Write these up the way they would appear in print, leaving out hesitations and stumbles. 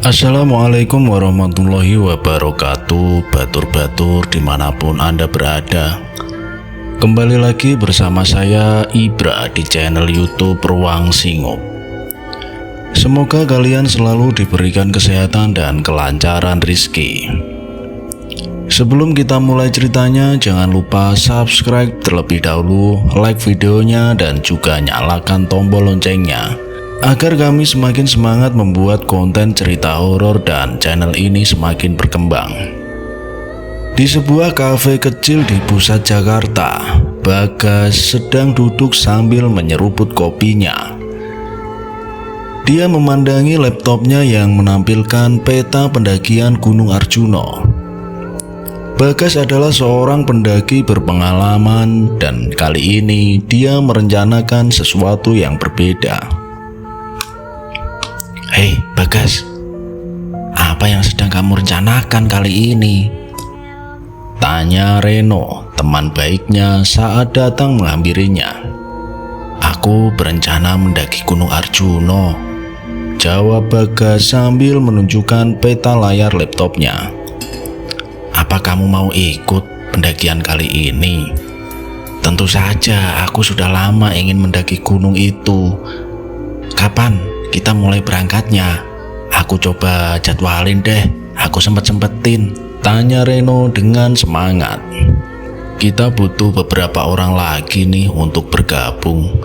Assalamualaikum warahmatullahi wabarakatuh. Batur-batur dimanapun Anda berada, kembali lagi bersama saya Ibra di channel YouTube Ruang Singup. Semoga kalian selalu diberikan kesehatan dan kelancaran rizki. Sebelum kita mulai ceritanya, jangan lupa subscribe terlebih dahulu, like videonya, dan juga nyalakan tombol loncengnya agar kami semakin semangat membuat konten cerita horor dan channel ini semakin berkembang. Di sebuah kafe kecil di pusat Jakarta, Bagas sedang duduk sambil menyeruput kopinya. Dia memandangi laptopnya yang menampilkan peta pendakian Gunung Arjuna. Bagas adalah seorang pendaki berpengalaman dan kali ini dia merencanakan sesuatu yang berbeda. Hei Bagas, apa yang sedang kamu rencanakan kali ini? Tanya Reno, teman baiknya saat datang menghampirinya. Aku berencana mendaki Gunung Arjuna, jawab Bagas sambil menunjukkan peta layar laptopnya. Apa kamu mau ikut pendakian kali ini? Tentu saja, aku sudah lama ingin mendaki gunung itu. Kapan kita mulai berangkatnya? Aku coba jadwalin deh, aku sempet-sempetin, tanya Reno dengan semangat. Kita butuh beberapa orang lagi nih untuk bergabung.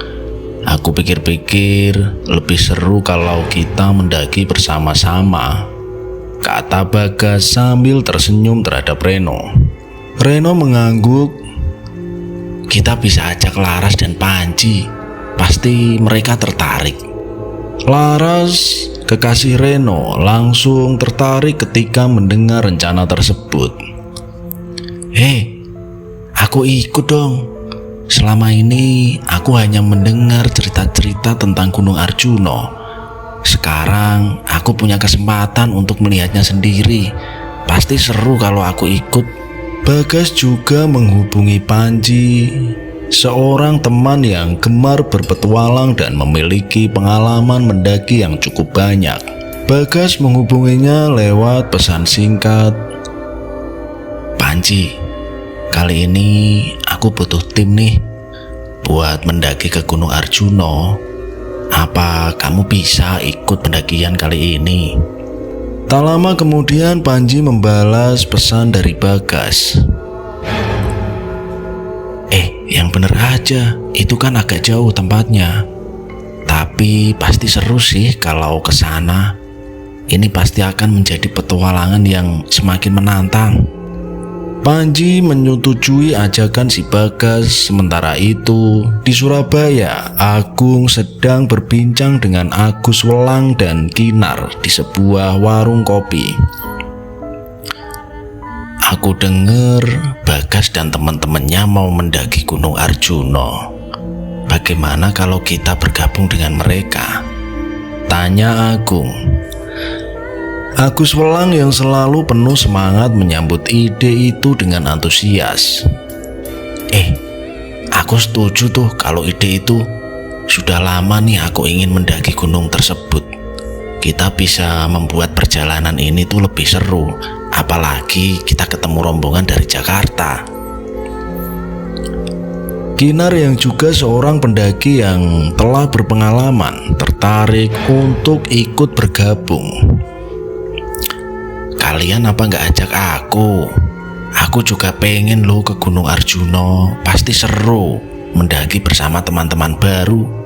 Aku pikir-pikir lebih seru kalau kita mendaki bersama-sama, kata Bagas sambil tersenyum terhadap Reno. Reno mengangguk. Kita bisa ajak Laras dan Panji, pasti mereka tertarik. Laras, kekasih Reno, langsung tertarik ketika mendengar rencana tersebut. Hei, aku ikut dong. Selama ini aku hanya mendengar cerita-cerita tentang Gunung Arjuna. Sekarang aku punya kesempatan untuk melihatnya sendiri. Pasti seru kalau aku ikut. Bagas juga menghubungi Panji, seorang teman yang gemar berpetualang dan memiliki pengalaman mendaki yang cukup banyak. Bagas menghubunginya lewat pesan singkat. Panji, kali ini aku butuh tim nih buat mendaki ke Gunung Arjuna. Apa kamu bisa ikut pendakian kali ini? Tak lama kemudian Panji membalas pesan dari Bagas. Yang bener aja, itu kan agak jauh tempatnya. Tapi pasti seru sih kalau ke sana. Ini pasti akan menjadi petualangan yang semakin menantang. Panji menyetujui ajakan si Bagas. Sementara itu, di Surabaya, Agung sedang berbincang dengan Agus Welang dan Kinar di sebuah warung kopi. Aku dengar Bagas dan teman-temannya mau mendaki Gunung Arjuna. Bagaimana kalau kita bergabung dengan mereka? Tanya Agung. Agus Welang yang selalu penuh semangat menyambut ide itu dengan antusias. Aku setuju tuh kalau ide itu. Sudah lama nih aku ingin mendaki gunung tersebut. Kita bisa membuat perjalanan ini tuh lebih seru. Apalagi kita ketemu rombongan dari Jakarta. Kinar yang juga seorang pendaki yang telah berpengalaman tertarik untuk ikut bergabung. Kalian apa nggak ajak aku? Aku juga pengen loh ke Gunung Arjuna. Pasti seru mendaki bersama teman-teman baru.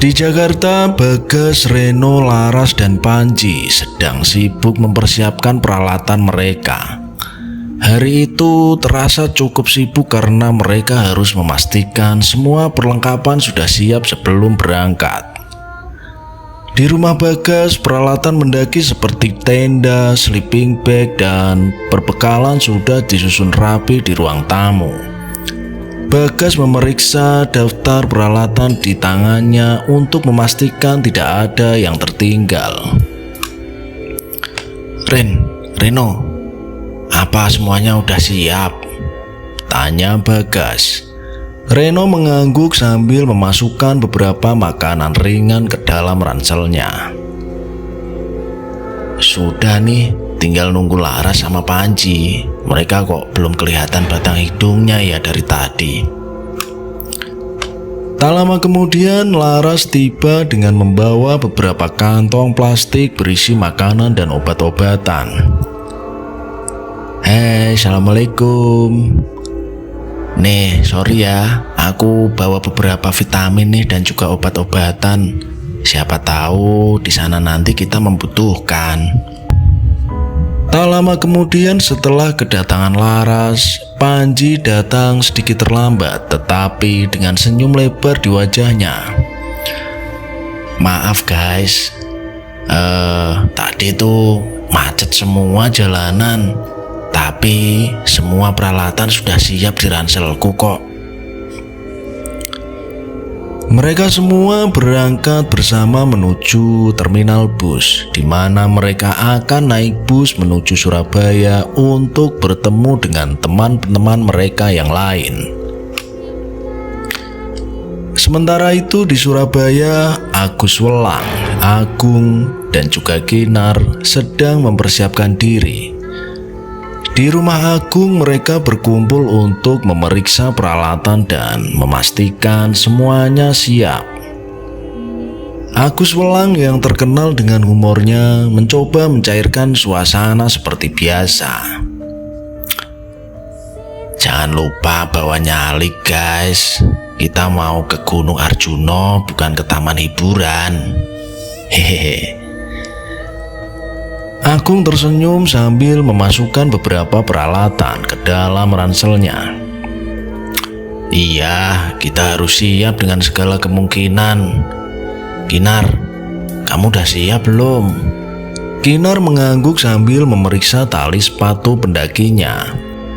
Di Jakarta, Bagas, Reno, Laras, dan Panji sedang sibuk mempersiapkan peralatan mereka. Hari itu terasa cukup sibuk karena mereka harus memastikan semua perlengkapan sudah siap sebelum berangkat. Di rumah Bagas, peralatan mendaki seperti tenda, sleeping bag, dan perbekalan sudah disusun rapi di ruang tamu. Bagas memeriksa daftar peralatan di tangannya untuk memastikan tidak ada yang tertinggal. Reno, apa semuanya udah siap? Tanya Bagas. Reno mengangguk sambil memasukkan beberapa makanan ringan ke dalam ranselnya. Sudah nih, tinggal nunggu Laras sama Panji. Mereka kok belum kelihatan batang hidungnya ya dari tadi. Tak lama kemudian Laras tiba dengan membawa beberapa kantong plastik berisi makanan dan obat-obatan. Hei, assalamualaikum. Nih, sorry ya, aku bawa beberapa vitamin nih dan juga obat-obatan. Siapa tahu di sana nanti kita membutuhkan. Tak lama kemudian setelah kedatangan Laras, Panji datang sedikit terlambat tetapi dengan senyum lebar di wajahnya. Maaf guys, tadi tuh macet semua jalanan, tapi semua peralatan sudah siap di ranselku kok. Mereka semua berangkat bersama menuju terminal bus, di mana mereka akan naik bus menuju Surabaya untuk bertemu dengan teman-teman mereka yang lain. Sementara itu di Surabaya, Agus Welang, Agung, dan juga Kinar sedang mempersiapkan diri. Di rumah Agung mereka berkumpul untuk memeriksa peralatan dan memastikan semuanya siap. Agus Welang yang terkenal dengan humornya mencoba mencairkan suasana seperti biasa. Jangan lupa bawa nyali guys, kita mau ke Gunung Arjuno bukan ke taman hiburan. Hehehe. Agung tersenyum sambil memasukkan beberapa peralatan ke dalam ranselnya. Iya, kita harus siap dengan segala kemungkinan. Kinar, kamu udah siap belum? Kinar mengangguk sambil memeriksa tali sepatu pendakinya.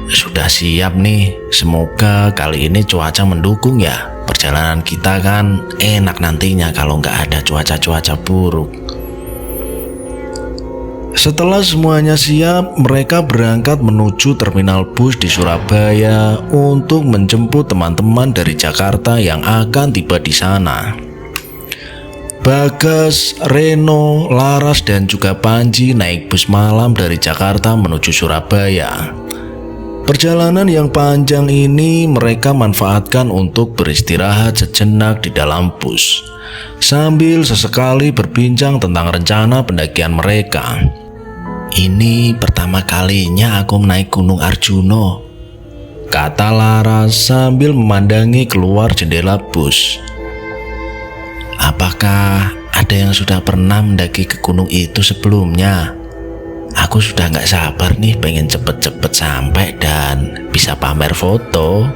Sudah siap nih, semoga kali ini cuaca mendukung ya. Perjalanan kita kan enak nantinya kalau nggak ada cuaca-cuaca buruk. Setelah semuanya siap, mereka berangkat menuju terminal bus di Surabaya untuk menjemput teman-teman dari Jakarta yang akan tiba di sana. Bagas, Reno, Laras, dan juga Panji naik bus malam dari Jakarta menuju Surabaya. Perjalanan yang panjang ini mereka manfaatkan untuk beristirahat sejenak di dalam bus, sambil sesekali berbincang tentang rencana pendakian mereka. Ini pertama kalinya aku naik Gunung Arjuno, kata Laras sambil memandangi keluar jendela bus. Apakah ada yang sudah pernah mendaki ke gunung itu sebelumnya? Aku sudah gak sabar nih pengen cepet-cepet sampai dan bisa pamer foto,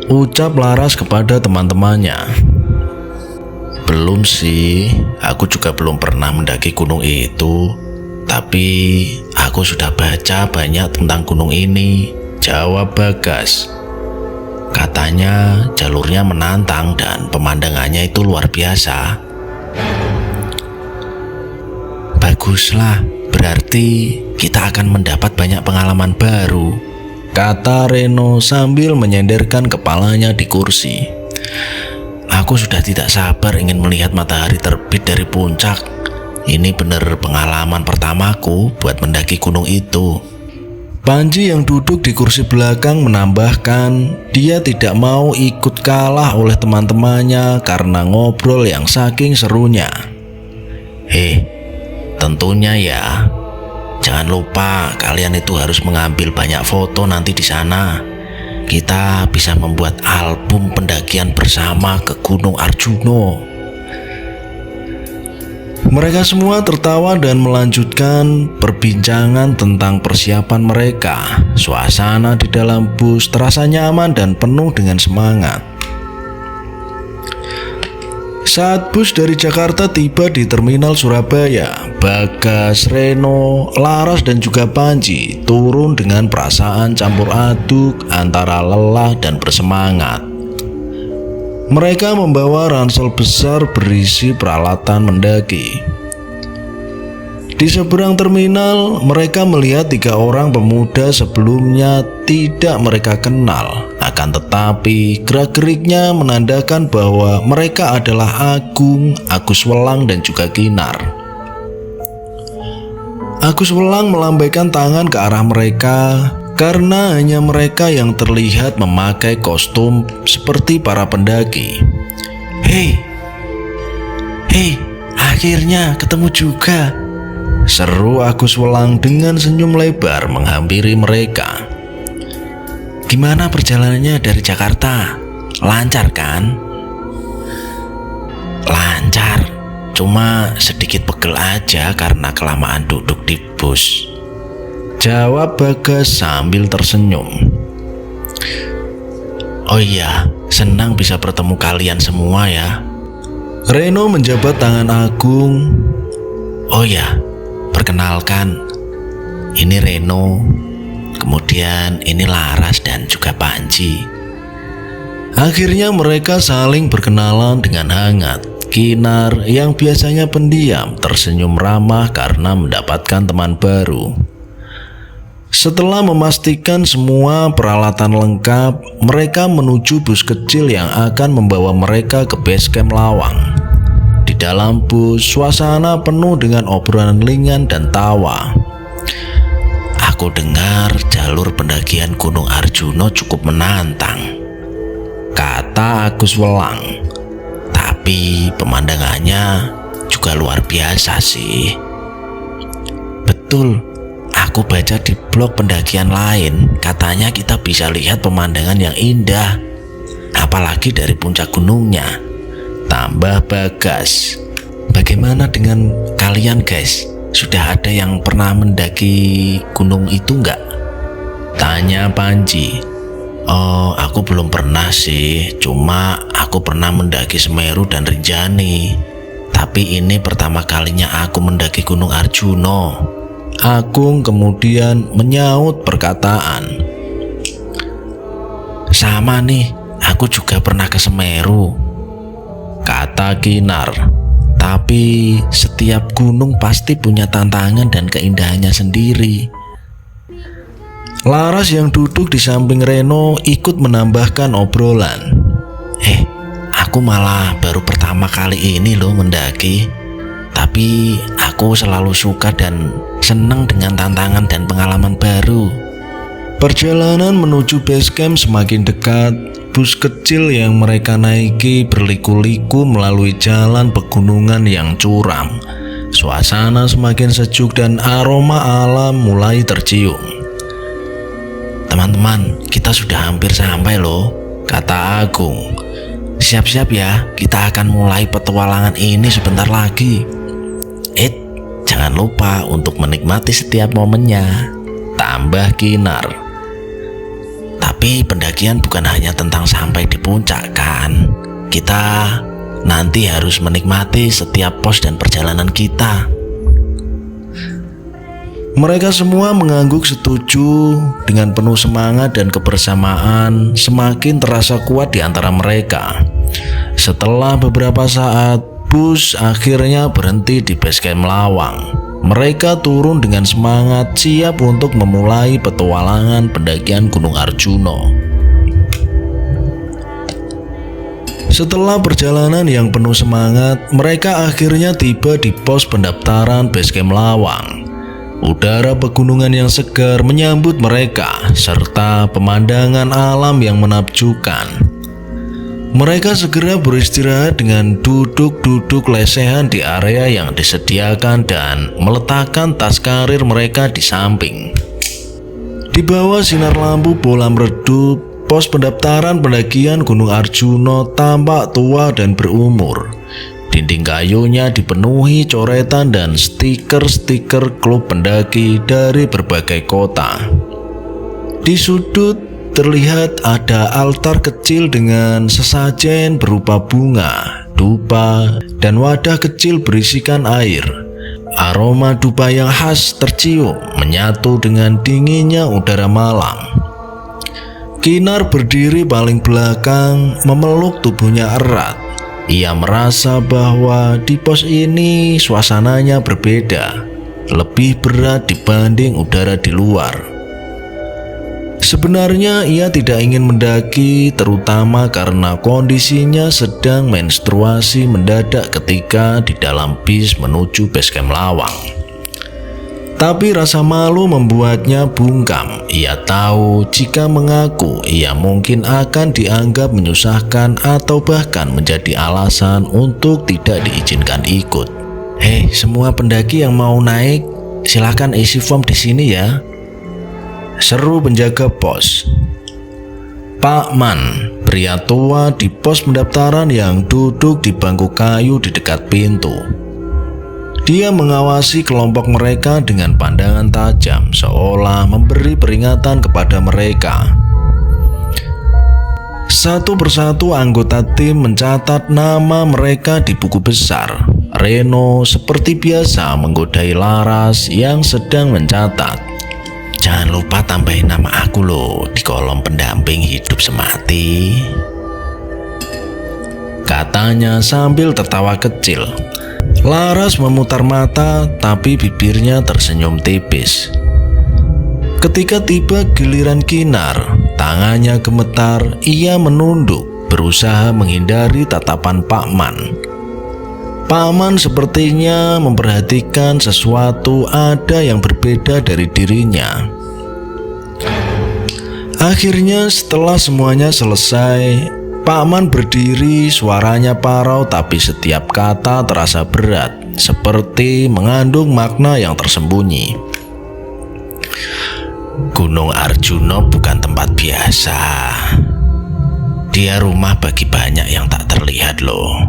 ucap Laras kepada teman-temannya. Belum sih, aku juga belum pernah mendaki gunung itu. Tapi aku sudah baca banyak tentang gunung ini, jawab Bagas. Katanya jalurnya menantang dan pemandangannya itu luar biasa. Baguslah, berarti kita akan mendapat banyak pengalaman baru, kata Reno sambil menyenderkan kepalanya di kursi. Aku sudah tidak sabar ingin melihat matahari terbit dari puncak. Ini benar pengalaman pertamaku buat mendaki gunung itu. Panji yang duduk di kursi belakang menambahkan, dia tidak mau ikut kalah oleh teman-temannya karena ngobrol yang saking serunya. Tentunya ya. Jangan lupa kalian itu harus mengambil banyak foto nanti di sana. Kita bisa membuat album pendakian bersama ke Gunung Arjuno. Mereka semua tertawa dan melanjutkan perbincangan tentang persiapan mereka. Suasana di dalam bus terasa nyaman dan penuh dengan semangat. Saat bus dari Jakarta tiba di terminal Surabaya, Bagas, Reno, Laras, dan juga Panji turun dengan perasaan campur aduk antara lelah dan bersemangat. Mereka membawa ransel besar berisi peralatan mendaki. Di seberang terminal, mereka melihat 3 orang pemuda sebelumnya tidak mereka kenal. Akan tetapi, gerak-geriknya menandakan bahwa mereka adalah Agung, Agus Welang, dan juga Kinar. Agus Welang melambaikan tangan ke arah mereka karena hanya mereka yang terlihat memakai kostum seperti para pendaki. Hei, akhirnya ketemu juga, seru Agus Welang dengan senyum lebar menghampiri mereka. Gimana perjalanannya dari Jakarta? Lancar kan? Lancar, cuma sedikit pegel aja karena kelamaan duduk di bus, jawab Bagas sambil tersenyum. Oh iya, senang bisa bertemu kalian semua ya. Reno menjabat tangan Agung. Oh ya, perkenalkan, ini Reno, kemudian ini Laras dan juga Panji. Akhirnya mereka saling berkenalan dengan hangat. Kinar yang biasanya pendiam tersenyum ramah karena mendapatkan teman baru. Setelah memastikan semua peralatan lengkap, mereka menuju bus kecil yang akan membawa mereka ke base camp Lawang. Di dalam bus, suasana penuh dengan obrolan ringan dan tawa. Aku dengar jalur pendakian Gunung Arjuna cukup menantang, kata Agus Welang. Tapi pemandangannya juga luar biasa sih. Betul, aku baca di blog pendakian lain, katanya kita bisa lihat pemandangan yang indah, apalagi dari puncak gunungnya, tambah Bagas. Bagaimana dengan kalian guys? Sudah ada yang pernah mendaki gunung itu enggak? Tanya Panji. Oh, aku belum pernah sih, cuma aku pernah mendaki Semeru dan Rinjani. Tapi ini pertama kalinya aku mendaki Gunung Arjuna. Agung kemudian menyaut perkataan. Sama nih, aku juga pernah ke Semeru, kata Kinar. Tapi setiap gunung pasti punya tantangan dan keindahannya sendiri. Laras yang duduk di samping Reno ikut menambahkan obrolan. Aku malah baru pertama kali ini loh mendaki. Tapi aku selalu suka dan senang dengan tantangan dan pengalaman baru. Perjalanan menuju base camp semakin dekat. Bus kecil yang mereka naiki berliku-liku melalui jalan pegunungan yang curam. Suasana semakin sejuk dan aroma alam mulai tercium. Teman-teman, kita sudah hampir sampai loh, kata Agung. Siap-siap ya, kita akan mulai petualangan ini sebentar lagi. Jangan lupa untuk menikmati setiap momennya, tambah Kinar. Tapi pendakian bukan hanya tentang sampai di puncak kan? Kita nanti harus menikmati setiap pos dan perjalanan kita. Mereka semua mengangguk setuju. Dengan penuh semangat dan kebersamaan semakin terasa kuat di antara mereka. Setelah beberapa saat, bus akhirnya berhenti di base camp Lawang. Mereka turun dengan semangat, siap untuk memulai petualangan pendakian Gunung Arjuna. Setelah perjalanan yang penuh semangat, mereka akhirnya tiba di pos pendaftaran base camp Lawang. Udara pegunungan yang segar menyambut mereka, serta pemandangan alam yang menakjubkan. Mereka segera beristirahat dengan duduk-duduk lesehan di area yang disediakan dan meletakkan tas karir mereka di samping. Di bawah sinar lampu bolam redup, pos pendaftaran pendakian Gunung Arjuna tampak tua dan berumur. Dinding kayunya dipenuhi coretan dan stiker-stiker klub pendaki dari berbagai kota. Di sudut terlihat ada altar kecil dengan sesajen berupa bunga, dupa, dan wadah kecil berisikan air. Aroma dupa yang khas tercium menyatu dengan dinginnya udara malam. Kinar berdiri paling belakang, memeluk tubuhnya erat. Ia merasa bahwa di pos ini suasananya berbeda, lebih berat dibanding udara di luar. Sebenarnya ia tidak ingin mendaki, terutama karena kondisinya sedang menstruasi mendadak ketika di dalam bis menuju base camp Lawang. Tapi rasa malu membuatnya bungkam. Ia tahu jika mengaku ia mungkin akan dianggap menyusahkan atau bahkan menjadi alasan untuk tidak diizinkan ikut. Hei, semua pendaki yang mau naik, silakan isi form di sini ya, seru penjaga pos. Pak Man, pria tua di pos pendaftaran yang duduk di bangku kayu di dekat pintu. Dia mengawasi kelompok mereka dengan pandangan tajam, seolah memberi peringatan kepada mereka. Satu persatu anggota tim mencatat nama mereka di buku besar. Reno seperti biasa menggodai Laras yang sedang mencatat. Jangan lupa tambahin nama aku loh di kolom pendamping hidup semati, katanya sambil tertawa kecil. Laras memutar mata, tapi bibirnya tersenyum tipis. Ketika tiba giliran Kinar, tangannya gemetar. Ia menunduk, berusaha menghindari tatapan Pak Man. Pak Man sepertinya memperhatikan sesuatu ada yang berbeda dari dirinya. Akhirnya setelah semuanya selesai, Pak Man berdiri, suaranya parau tapi setiap kata terasa berat, seperti mengandung makna yang tersembunyi. Gunung Arjuna bukan tempat biasa. Dia rumah bagi banyak yang tak terlihat loh.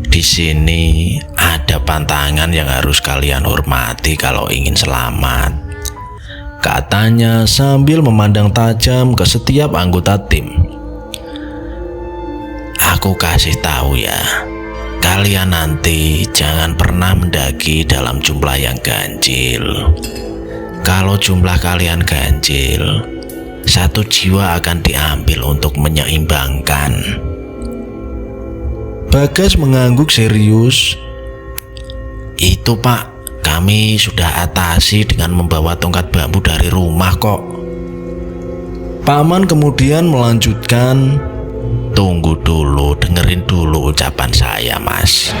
Di sini ada pantangan yang harus kalian hormati kalau ingin selamat, katanya sambil memandang tajam ke setiap anggota tim. Aku kasih tahu ya, kalian nanti jangan pernah mendaki dalam jumlah yang ganjil. Kalau jumlah kalian ganjil, satu jiwa akan diambil untuk menyeimbangkan. Bagas mengangguk serius. Itu Pak, kami sudah atasi dengan membawa tongkat bambu dari rumah kok. Pak Man kemudian melanjutkan, tunggu dulu, dengerin dulu ucapan saya Mas.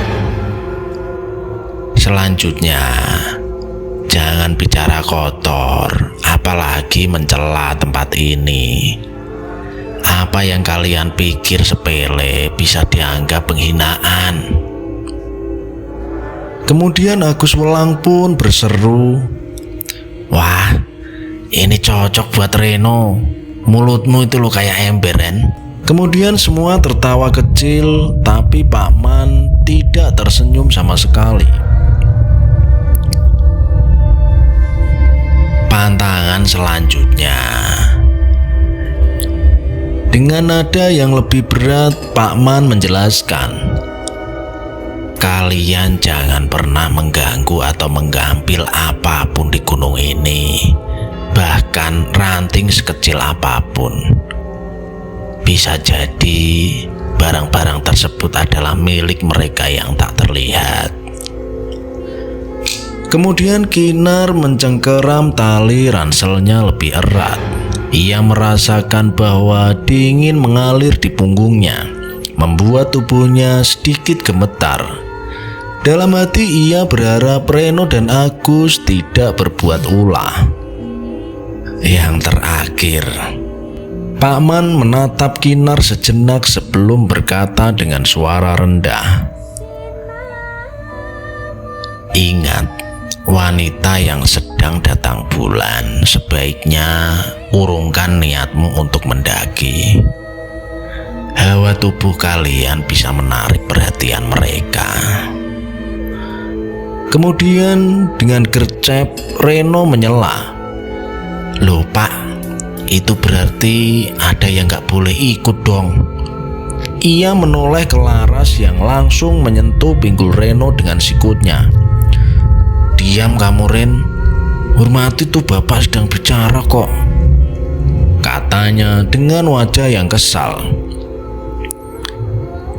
Selanjutnya, jangan bicara kotor, apalagi mencela tempat ini. Apa yang kalian pikir sepele bisa dianggap penghinaan. Kemudian Agus Welang pun berseru, wah, ini cocok buat Reno. Mulutmu itu lo kayak ember, Ren. Kemudian semua tertawa kecil, tapi Pak Man tidak tersenyum sama sekali. Pantangan selanjutnya. Dengan nada yang lebih berat, Pak Man menjelaskan, kalian jangan pernah mengganggu atau menggambil apapun di gunung ini, bahkan ranting sekecil apapun. Bisa jadi barang-barang tersebut adalah milik mereka yang tak terlihat. Kemudian Kinar mencengkeram tali ranselnya lebih erat. Ia merasakan bahwa dingin mengalir di punggungnya, membuat tubuhnya sedikit gemetar. Dalam hati ia berharap Reno dan Agus tidak berbuat ulah. Yang terakhir, Pak Man menatap Kinar sejenak sebelum berkata dengan suara rendah, ingat, wanita yang sedang datang bulan, sebaiknya urungkan niatmu untuk mendaki. Hawa tubuh kalian bisa menarik perhatian mereka. Kemudian dengan gercep Reno menyela, loh Pak, itu berarti ada yang gak boleh ikut dong. Ia menoleh ke Laras yang langsung menyentuh pinggul Reno dengan sikutnya. Diam kamu Ren, hormati tuh bapak sedang bicara kok, katanya dengan wajah yang kesal.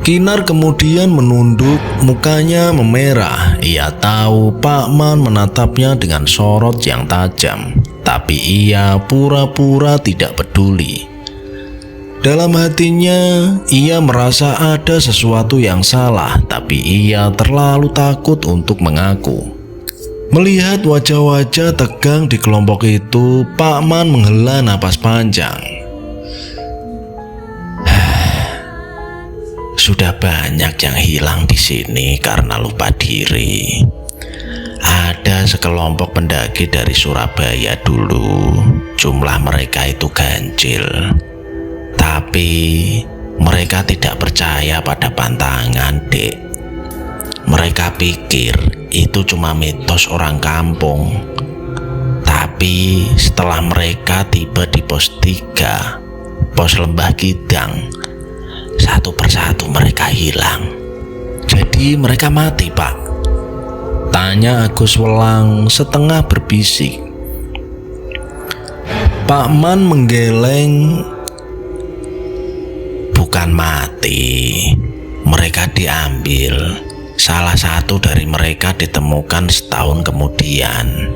Kinar kemudian menunduk, mukanya memerah. Ia tahu Pak Man menatapnya dengan sorot yang tajam, tapi ia pura-pura tidak peduli. Dalam hatinya, ia merasa ada sesuatu yang salah, tapi ia terlalu takut untuk mengaku. Melihat wajah-wajah tegang di kelompok itu, Pak Man menghela napas panjang. Sudah banyak yang hilang di sini karena lupa diri. Ada sekelompok pendaki dari Surabaya dulu. Jumlah mereka itu ganjil. Tapi mereka tidak percaya pada pantangan, Dek. Mereka pikir itu cuma mitos orang kampung. Tapi setelah mereka tiba di pos 3, pos Lembah Kidang, satu persatu mereka hilang. Jadi mereka mati, Pak? Tanya Agus Welang setengah berbisik. Pak Man menggeleng. Bukan mati, mereka diambil. Salah satu dari mereka ditemukan setahun kemudian.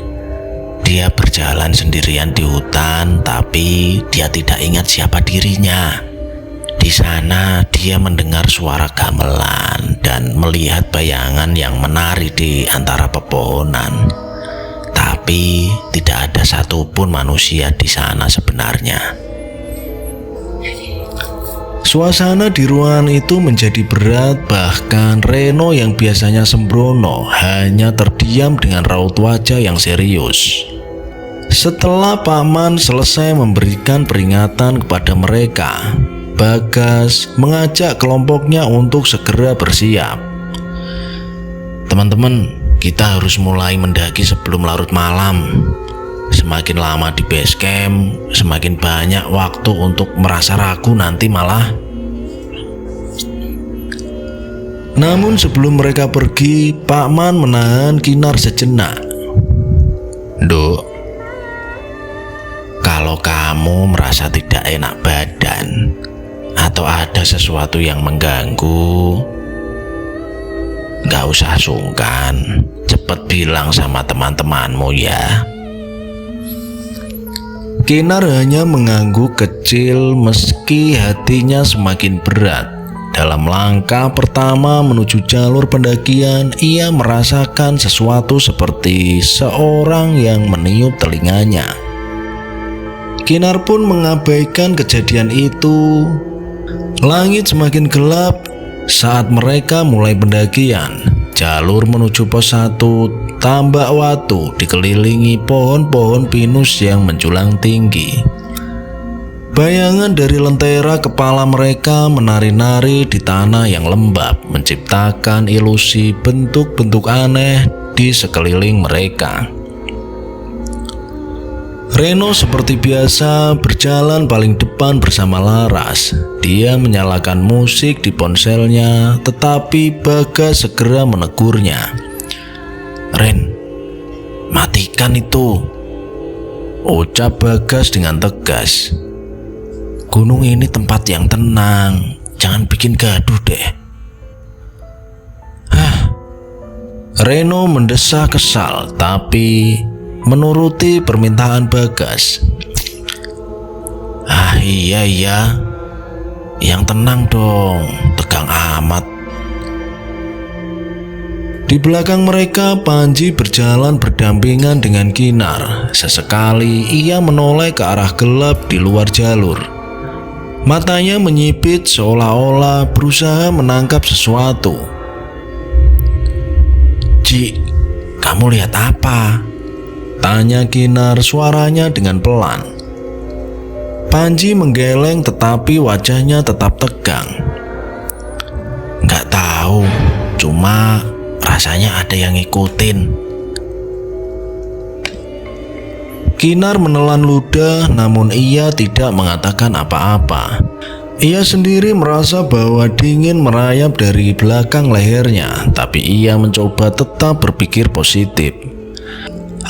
Dia berjalan sendirian di hutan, tapi dia tidak ingat siapa dirinya. Di sana dia mendengar suara gamelan dan melihat bayangan yang menari di antara pepohonan. Tapi tidak ada satupun manusia di sana sebenarnya. Suasana di ruangan itu menjadi berat, bahkan Reno yang biasanya sembrono hanya terdiam dengan raut wajah yang serius. Setelah Pak Man selesai memberikan peringatan kepada mereka, Bagas mengajak kelompoknya untuk segera bersiap. Teman-teman, kita harus mulai mendaki sebelum larut malam. Semakin lama di base camp, semakin banyak waktu untuk merasa ragu nanti malah. Namun sebelum mereka pergi, Pak Man menahan Kinar sejenak. Dok, kalau kamu merasa tidak enak badan atau ada sesuatu yang mengganggu, gak usah sungkan, cepet bilang sama teman-temanmu ya. Kinar hanya mengangguk kecil meski hatinya semakin berat. Dalam langkah pertama menuju jalur pendakian, ia merasakan sesuatu seperti seorang yang meniup telinganya. Kinar pun mengabaikan kejadian itu. Langit semakin gelap saat mereka mulai pendakian. Jalur menuju pos 1 Tambak Watu dikelilingi pohon-pohon pinus yang menjulang tinggi. Bayangan dari lentera kepala mereka menari-nari di tanah yang lembab, menciptakan ilusi bentuk-bentuk aneh di sekeliling mereka. Reno seperti biasa berjalan paling depan bersama Laras. Dia menyalakan musik di ponselnya, tetapi Bagas segera menegurnya. Ren, matikan itu, ucap Bagas dengan tegas. Gunung ini tempat yang tenang, jangan bikin gaduh deh. Reno mendesah kesal, tapi menuruti permintaan Bagas. Iya, yang tenang dong, tegang amat. Di belakang mereka, Panji berjalan berdampingan dengan Kinar. Sesekali ia menoleh ke arah gelap di luar jalur. Matanya menyipit seolah-olah berusaha menangkap sesuatu. Ji, kamu lihat apa? Tanya Kinar, suaranya dengan pelan. Panji menggeleng tetapi wajahnya tetap tegang. Nggak tahu, cuma rasanya ada yang ngikutin. Kinar menelan ludah, namun ia tidak mengatakan apa-apa. Ia sendiri merasa bahwa dingin merayap dari belakang lehernya, tapi ia mencoba tetap berpikir positif.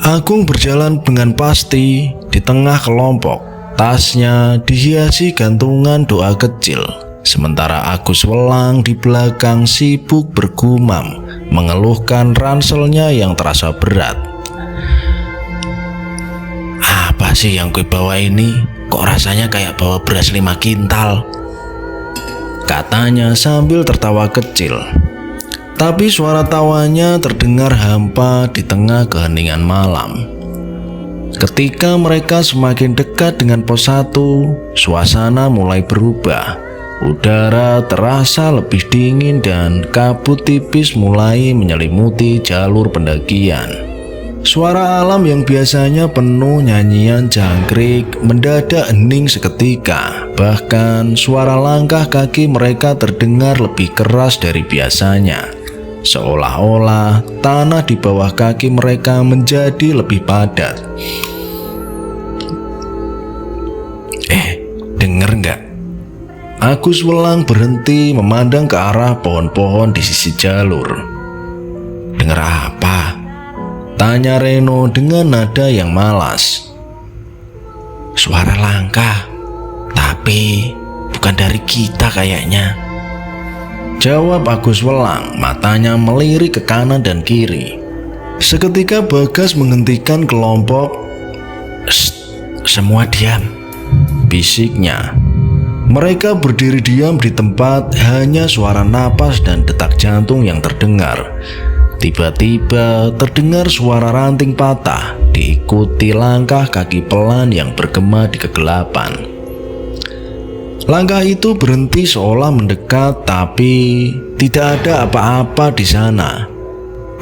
Agung berjalan dengan pasti di tengah kelompok. Tasnya dihiasi gantungan doa kecil, sementara Agus Welang di belakang sibuk bergumam, mengeluhkan ranselnya yang terasa berat. Apa sih yang gue bawa ini? Kok rasanya kayak bawa beras 5 kintal? Katanya sambil tertawa kecil. Tapi suara tawanya terdengar hampa di tengah keheningan malam. Ketika mereka semakin dekat dengan pos 1, suasana mulai berubah. Udara terasa lebih dingin dan kabut tipis mulai menyelimuti jalur pendakian. Suara alam yang biasanya penuh nyanyian jangkrik mendadak hening seketika. Bahkan suara langkah kaki mereka terdengar lebih keras dari biasanya. Seolah-olah tanah di bawah kaki mereka menjadi lebih padat. Denger nggak? Agus Welang berhenti memandang ke arah pohon-pohon di sisi jalur. Dengar apa? Tanya Reno dengan nada yang malas. Suara langkah, tapi bukan dari kita kayaknya. Jawab Agus Welang, matanya melirik ke kanan dan kiri. Seketika Bagas menghentikan kelompok. Semua diam, bisiknya. Mereka berdiri diam di tempat, hanya suara napas dan detak jantung yang terdengar. Tiba-tiba terdengar suara ranting patah, diikuti langkah kaki pelan yang bergema di kegelapan. Langkah itu berhenti seolah mendekat, tapi tidak ada apa-apa di sana.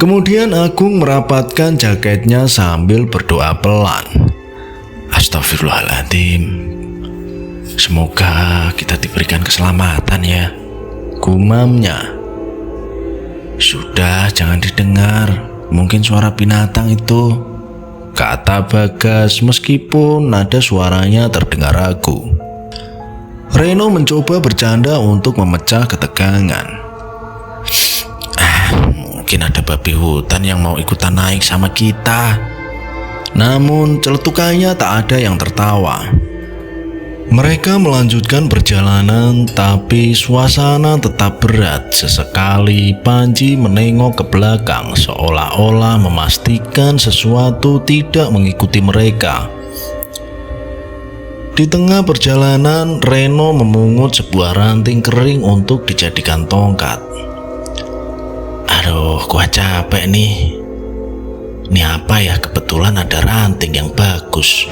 Kemudian Agung merapatkan jaketnya sambil berdoa pelan. Astagfirullahaladzim. Semoga kita diberikan keselamatan ya, gumamnya. Sudah, jangan didengar, mungkin suara binatang itu, kata Bagas meskipun nada suaranya terdengar ragu. Reno mencoba bercanda untuk memecah ketegangan. Mungkin ada babi hutan yang mau ikutan naik sama kita. Namun celetukannya tak ada yang tertawa. Mereka melanjutkan perjalanan, tapi suasana tetap berat. Sesekali Panji menengok ke belakang seolah-olah memastikan sesuatu tidak mengikuti mereka. Di tengah perjalanan, Reno memungut sebuah ranting kering untuk dijadikan tongkat. Aduh, gua capek nih. Ini apa ya, kebetulan ada ranting yang bagus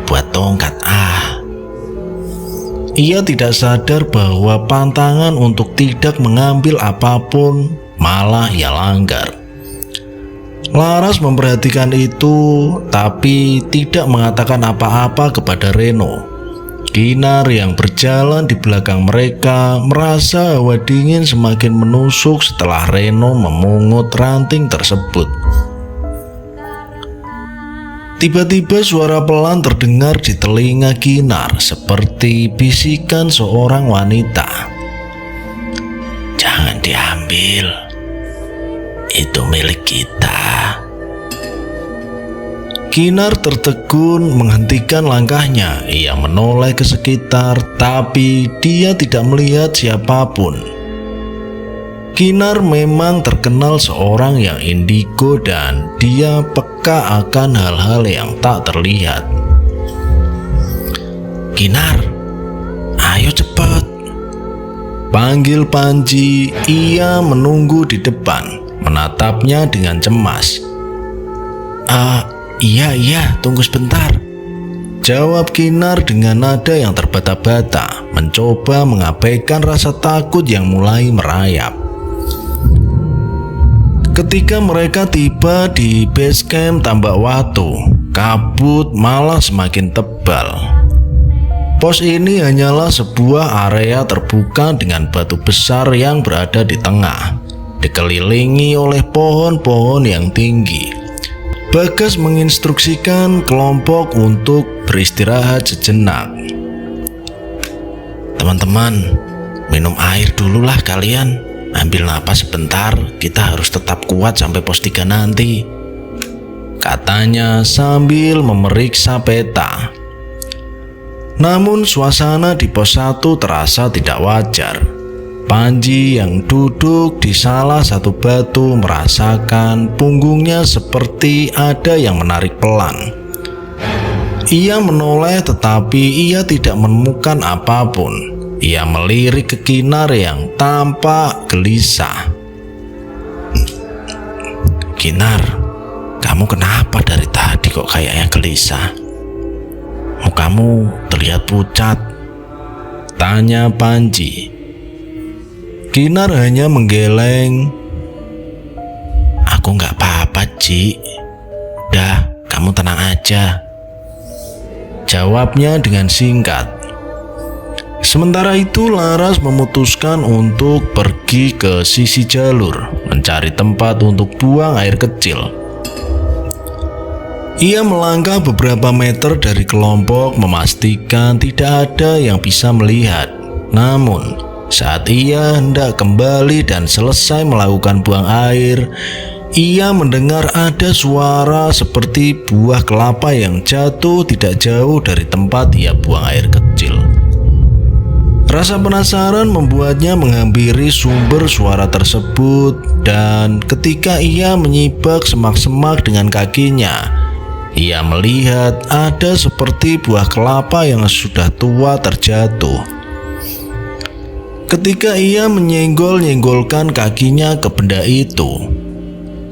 buat tongkat. Ia tidak sadar bahwa pantangan untuk tidak mengambil apapun malah ia langgar. Laras memperhatikan itu, tapi tidak mengatakan apa-apa kepada Reno. Kinar yang berjalan di belakang mereka merasa hawa dingin semakin menusuk setelah Reno memungut ranting tersebut. Tiba-tiba suara pelan terdengar di telinga Kinar seperti bisikan seorang wanita. Jangan diambil, itu milik kita. Kinar tertegun menghentikan langkahnya. Ia menoleh ke sekitar, tapi dia tidak melihat siapapun. Kinar memang terkenal seorang yang indigo dan dia peka akan hal-hal yang tak terlihat. Kinar, ayo cepat, panggil Panji. Ia menunggu di depan, menatapnya dengan cemas. Iya, tunggu sebentar, jawab Kinar dengan nada yang terbata-bata, mencoba mengabaikan rasa takut yang mulai merayap. Ketika mereka tiba di base camp Tambak Watu, kabut malah semakin tebal. Pos ini hanyalah sebuah area terbuka dengan batu besar yang berada di tengah, dikelilingi oleh pohon-pohon yang tinggi. Bagas menginstruksikan kelompok untuk beristirahat sejenak. Teman-teman, minum air dululah kalian. Ambil napas sebentar, kita harus tetap kuat sampai pos 3 nanti, katanya sambil memeriksa peta. Namun suasana di pos 1 terasa tidak wajar. Panji yang duduk di salah satu batu merasakan punggungnya seperti ada yang menarik pelan. Ia menoleh tetapi ia tidak menemukan apapun. Ia melirik ke Kinar yang tampak gelisah. Kinar, kamu kenapa dari tadi kok kayaknya gelisah? Mukamu terlihat pucat, tanya Panji. Kinar hanya menggeleng. Aku nggak apa-apa, Ci. Udah, kamu tenang aja, jawabnya dengan singkat. Sementara itu Laras memutuskan untuk pergi ke sisi jalur, mencari tempat untuk buang air kecil. Ia melangkah beberapa meter dari kelompok, memastikan tidak ada yang bisa melihat. Namun, saat ia hendak kembali dan selesai melakukan buang air, ia mendengar ada suara seperti buah kelapa yang jatuh tidak jauh dari tempat ia buang air kecil. Rasa penasaran membuatnya menghampiri sumber suara tersebut, dan ketika ia menyibak semak-semak dengan kakinya, ia melihat ada seperti buah kelapa yang sudah tua terjatuh. Ketika ia menyenggol-nyenggolkan kakinya ke benda itu,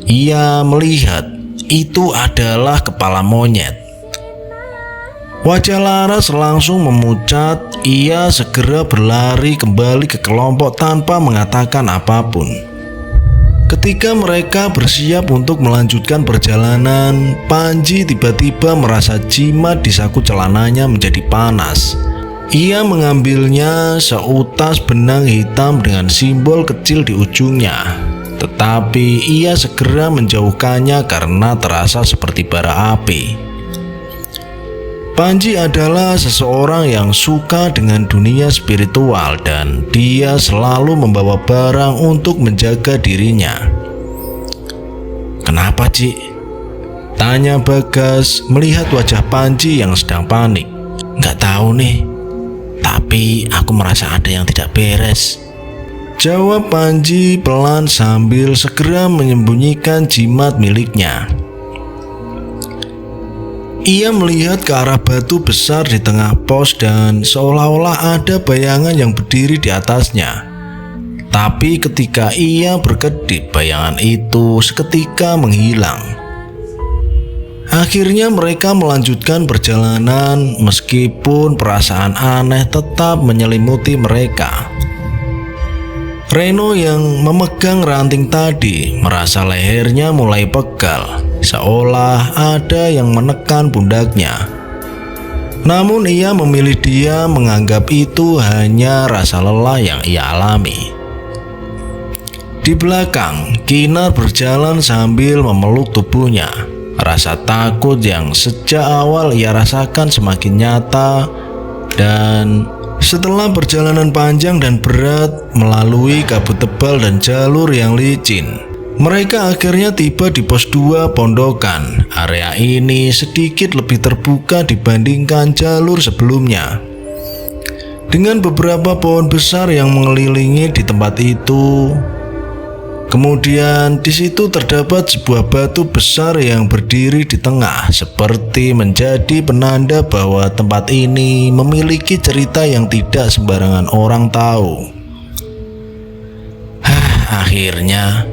ia melihat itu adalah kepala monyet. Wajah Laras langsung memucat. Ia segera berlari kembali ke kelompok tanpa mengatakan apapun. Ketika mereka bersiap untuk melanjutkan perjalanan, Panji tiba-tiba merasa jimat di saku celananya menjadi panas. Ia mengambilnya seutas benang hitam dengan simbol kecil di ujungnya. Tetapi ia segera menjauhkannya karena terasa seperti bara api. Panji adalah seseorang yang suka dengan dunia spiritual dan dia selalu membawa barang untuk menjaga dirinya. Kenapa, Ci? Tanya Bagas melihat wajah Panji yang sedang panik. Nggak tahu nih, tapi aku merasa ada yang tidak beres, jawab Panji pelan sambil segera menyembunyikan jimat miliknya. Ia melihat ke arah batu besar di tengah pos dan seolah-olah ada bayangan yang berdiri di atasnya. Tapi ketika ia berkedip, bayangan itu seketika menghilang. Akhirnya mereka melanjutkan perjalanan meskipun perasaan aneh tetap menyelimuti mereka. Reno yang memegang ranting tadi merasa lehernya mulai pegal, seolah ada yang menekan pundaknya. Namun ia memilih diam, menganggap itu hanya rasa lelah yang ia alami. Di belakang, Kinar berjalan sambil memeluk tubuhnya. Rasa takut yang sejak awal ia rasakan semakin nyata, dan setelah perjalanan panjang dan berat melalui kabut tebal dan jalur yang licin, mereka akhirnya tiba di pos 2 pondokan. Area ini sedikit lebih terbuka dibandingkan jalur sebelumnya, dengan beberapa pohon besar yang mengelilingi di tempat itu. Kemudian di situ terdapat sebuah batu besar yang berdiri di tengah, seperti menjadi penanda bahwa tempat ini memiliki cerita yang tidak sembarangan orang tahu. Akhirnya,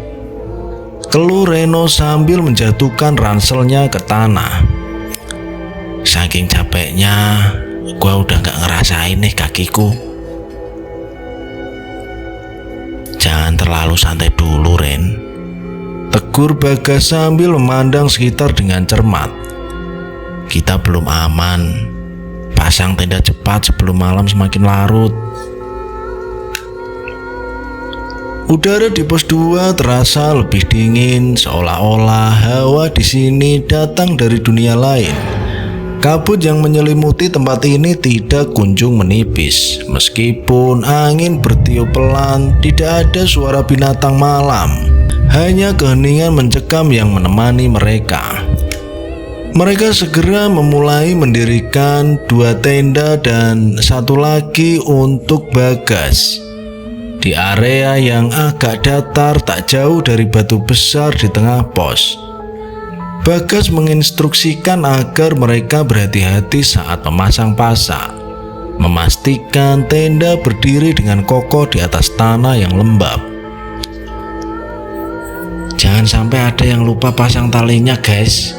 keluh Reno sambil menjatuhkan ranselnya ke tanah. Saking capeknya, gua udah gak ngerasain nih kakiku. Jangan terlalu santai dulu, Ren, tegur Bagas sambil memandang sekitar dengan cermat. Kita belum aman. Pasang tenda cepat sebelum malam semakin larut. Udara di pos 2 terasa lebih dingin, seolah-olah hawa di sini datang dari dunia lain. Kabut yang menyelimuti tempat ini tidak kunjung menipis. Meskipun angin bertiup pelan, tidak ada suara binatang malam. Hanya keheningan mencekam yang menemani mereka. Mereka segera memulai mendirikan 2 tenda dan 1 lagi untuk Bagas di area yang agak datar tak jauh dari batu besar di tengah pos. Bagas menginstruksikan agar mereka berhati-hati saat memasang pasak, memastikan tenda berdiri dengan kokoh di atas tanah yang lembab. Jangan sampai ada yang lupa pasang talinya, guys.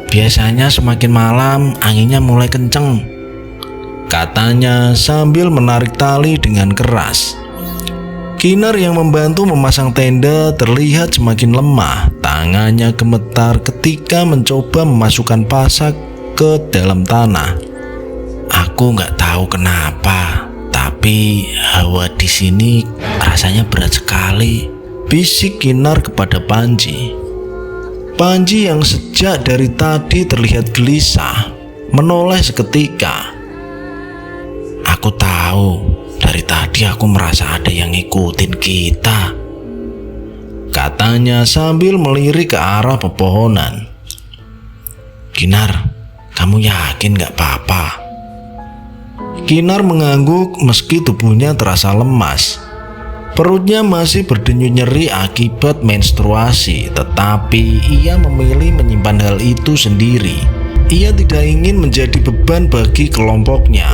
Biasanya semakin malam anginnya mulai kenceng, katanya sambil menarik tali dengan keras. Kinar yang membantu memasang tenda terlihat semakin lemah. Tangannya gemetar ketika mencoba memasukkan pasak ke dalam tanah. Aku nggak tahu kenapa, tapi hawa di sini rasanya berat sekali, bisik Kinar kepada Panji. Panji yang sejak dari tadi terlihat gelisah menoleh seketika. Aku tahu. Dari tadi aku merasa ada yang ngikutin kita, katanya sambil melirik ke arah pepohonan. Kinar, kamu yakin gak apa-apa? Kinar mengangguk meski tubuhnya terasa lemas. Perutnya masih berdenyut nyeri akibat menstruasi, tetapi ia memilih menyimpan hal itu sendiri. Ia tidak ingin menjadi beban bagi kelompoknya.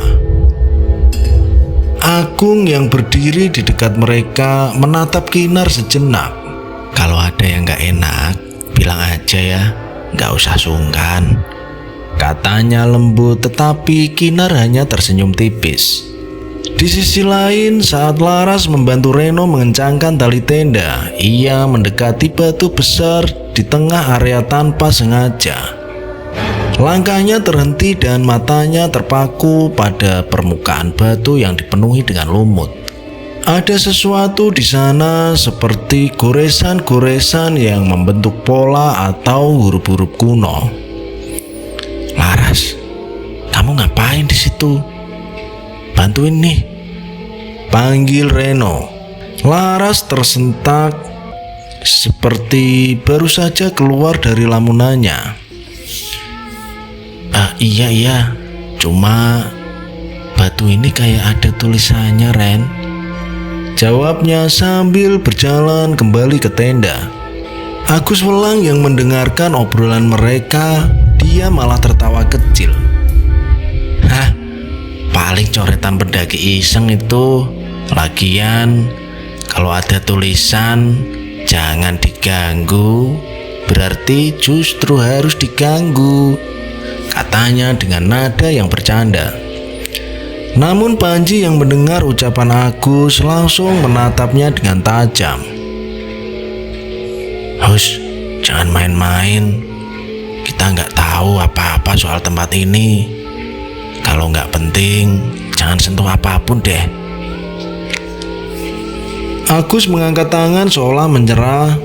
Agung yang berdiri di dekat mereka menatap Kinar sejenak. Kalau ada yang gak enak, bilang aja ya, gak usah sungkan, katanya lembut, tetapi Kinar hanya tersenyum tipis. Di sisi lain, saat Laras membantu Reno mengencangkan tali tenda, ia mendekati batu besar di tengah area tanpa sengaja. Langkahnya terhenti dan matanya terpaku pada permukaan batu yang dipenuhi dengan lumut. Ada sesuatu di sana seperti goresan-goresan yang membentuk pola atau huruf-huruf kuno. Laras, kamu ngapain di situ? Bantuin nih, panggil Reno. Laras tersentak seperti baru saja keluar dari lamunannya. Iya, cuma batu ini kayak ada tulisannya, Ren, jawabnya sambil berjalan kembali ke tenda. Agus Welang yang mendengarkan obrolan mereka, dia malah tertawa kecil. Hah, paling coretan pendaki iseng itu. Lagian kalau ada tulisan jangan diganggu, berarti justru harus diganggu, katanya dengan nada yang bercanda. Namun Panji yang mendengar ucapan Agus langsung menatapnya dengan tajam. Hus, jangan main-main. Kita nggak tahu apa-apa soal tempat ini. Kalau nggak penting, jangan sentuh apapun deh. Agus mengangkat tangan seolah menyerah.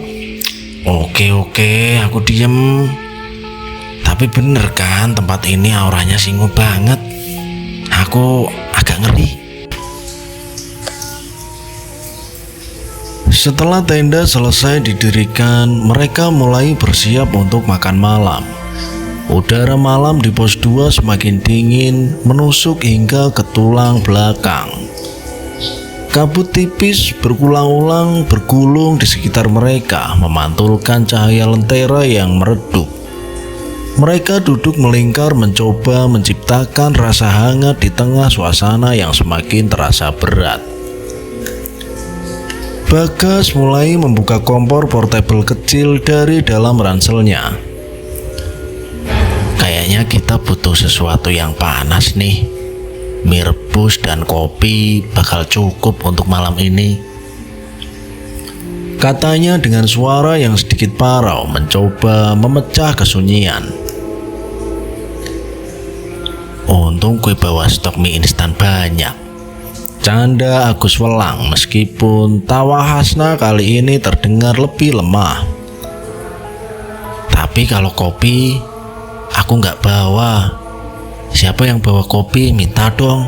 Oke, aku diem. Tapi bener kan, tempat ini auranya singgup banget. Aku agak ngeri. Setelah tenda selesai didirikan, mereka mulai bersiap untuk makan malam. Udara malam di pos 2 semakin dingin, menusuk hingga ke tulang belakang. Kabut tipis berulang-ulang bergulung di sekitar mereka, memantulkan cahaya lentera yang meredup. Mereka duduk melingkar mencoba menciptakan rasa hangat di tengah suasana yang semakin terasa berat. Bagas mulai membuka kompor portable kecil dari dalam ranselnya. Kayaknya kita butuh sesuatu yang panas nih. Mie rebus dan kopi bakal cukup untuk malam ini, katanya dengan suara yang sedikit parau mencoba memecah kesunyian. Untung gue bawa stok mie instan banyak, canda Agus Welang meskipun tawa Hasna kali ini terdengar lebih lemah. Tapi kalau kopi, aku nggak bawa. Siapa yang bawa kopi minta dong.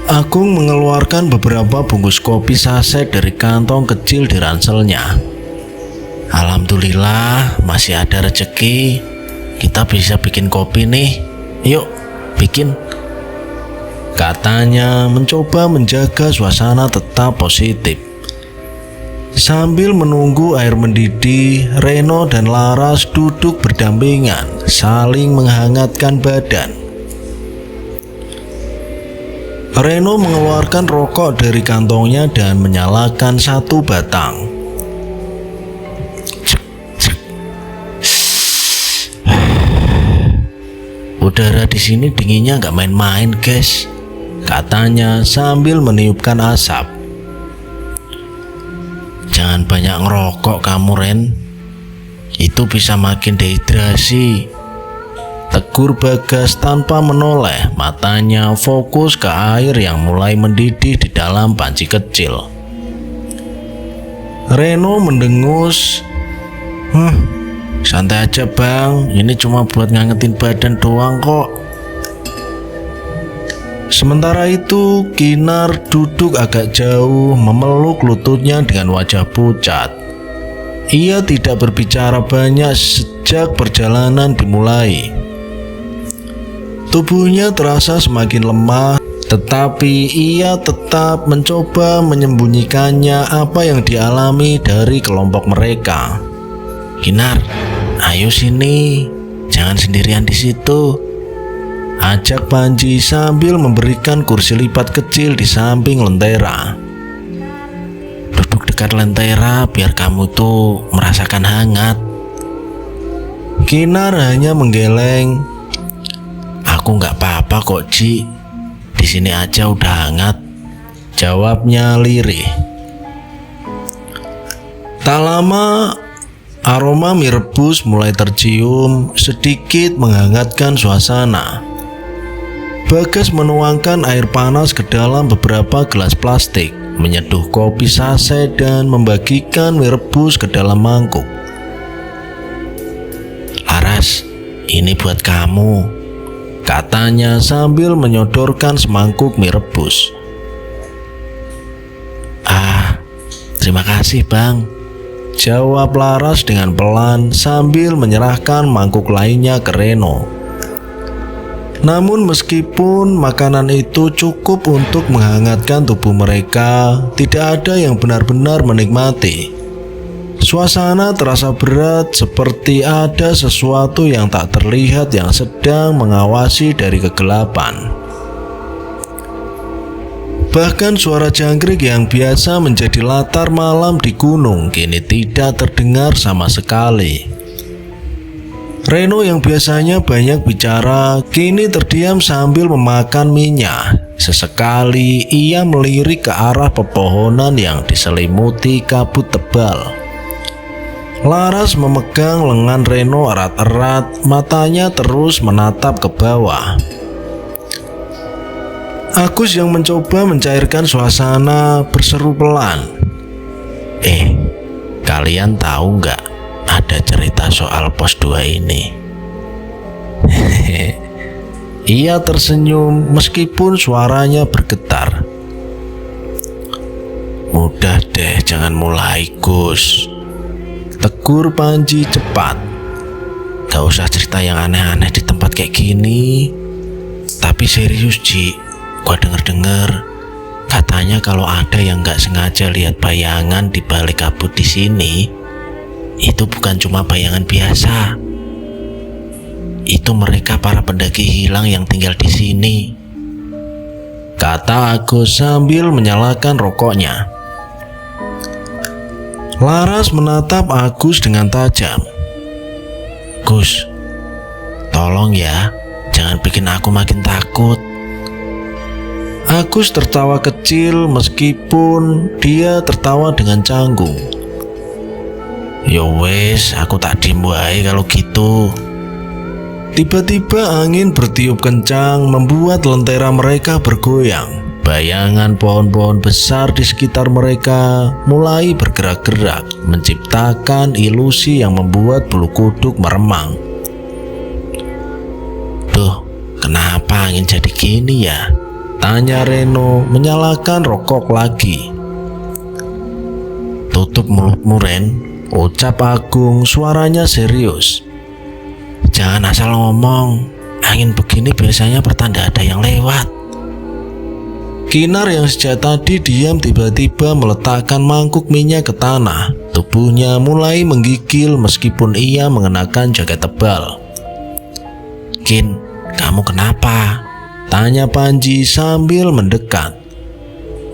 Agung mengeluarkan beberapa bungkus kopi saset dari kantong kecil di ranselnya. Alhamdulillah masih ada rezeki. Kita bisa bikin kopi nih. Yuk, bikin, katanya mencoba menjaga suasana tetap positif. Sambil menunggu air mendidih, Reno dan Laras duduk berdampingan, saling menghangatkan badan. Reno mengeluarkan rokok dari kantongnya dan menyalakan satu batang. Udara di sini dinginnya nggak main-main, guys, katanya sambil meniupkan asap. Jangan banyak ngerokok kamu, Ren. Itu bisa makin dehidrasi, tegur Bagas tanpa menoleh. Matanya fokus ke air yang mulai mendidih di dalam panci kecil. Reno mendengus. Santai aja bang, ini cuma buat ngangetin badan doang kok. Sementara itu Kinar duduk agak jauh memeluk lututnya dengan wajah pucat. Ia tidak berbicara banyak sejak perjalanan dimulai. Tubuhnya terasa semakin lemah, tetapi ia tetap mencoba menyembunyikannya apa yang dialami dari kelompok mereka. Kinar, ayo sini, jangan sendirian di situ, ajak Panji sambil memberikan kursi lipat kecil di samping lentera. Duduk dekat lentera biar kamu tuh merasakan hangat. Kinar hanya menggeleng. Aku nggak apa-apa kok, Ji. Di sini aja udah hangat, jawabnya lirih. Tak lama, aroma mie rebus mulai tercium, sedikit menghangatkan suasana. Bagas menuangkan air panas ke dalam beberapa gelas plastik, menyeduh kopi saset dan membagikan mie rebus ke dalam mangkuk. Laras, ini buat kamu, katanya sambil menyodorkan semangkuk mie rebus. Terima kasih bang, jawab Laras dengan pelan sambil menyerahkan mangkuk lainnya ke Reno. Namun meskipun makanan itu cukup untuk menghangatkan tubuh mereka, tidak ada yang benar-benar menikmati. Suasana terasa berat, seperti ada sesuatu yang tak terlihat yang sedang mengawasi dari kegelapan. Bahkan suara jangkrik yang biasa menjadi latar malam di gunung kini tidak terdengar sama sekali. Reno yang biasanya banyak bicara kini terdiam sambil memakan minyak. Sesekali ia melirik ke arah pepohonan yang diselimuti kabut tebal. Laras memegang lengan Reno erat-erat, matanya terus menatap ke bawah. Agus yang mencoba mencairkan suasana berseru pelan. Kalian tahu nggak ada cerita soal pos 2 ini? Ia tersenyum meskipun suaranya bergetar. Udah deh, jangan mulai Gus, tegur Panji cepat. Gak usah cerita yang aneh-aneh di tempat kayak gini. Tapi serius Ji, gua denger-denger katanya kalau ada yang gak sengaja lihat bayangan di balik kabut di sini, itu bukan cuma bayangan biasa. Itu mereka para pendaki hilang yang tinggal di sini, kata Agus sambil menyalakan rokoknya. Laras menatap Agus dengan tajam. Gus, tolong ya, jangan bikin aku makin takut. Agus tertawa kecil meskipun dia tertawa dengan canggung. Yo wes, aku tak diem wae kalau gitu. Tiba-tiba angin bertiup kencang membuat lentera mereka bergoyang. Bayangan pohon-pohon besar di sekitar mereka mulai bergerak-gerak, menciptakan ilusi yang membuat bulu kuduk meremang. Duh, kenapa angin jadi gini ya? Tanya Reno menyalakan rokok lagi. Tutup mulutmu Ren, ucap Agung, suaranya serius. Jangan asal ngomong, angin begini biasanya pertanda ada yang lewat. Kinar yang sejak tadi diam tiba-tiba meletakkan mangkuk minyak ke tanah. Tubuhnya mulai menggigil meskipun ia mengenakan jaket tebal. Kin, kamu kenapa? Tanya Panji sambil mendekat.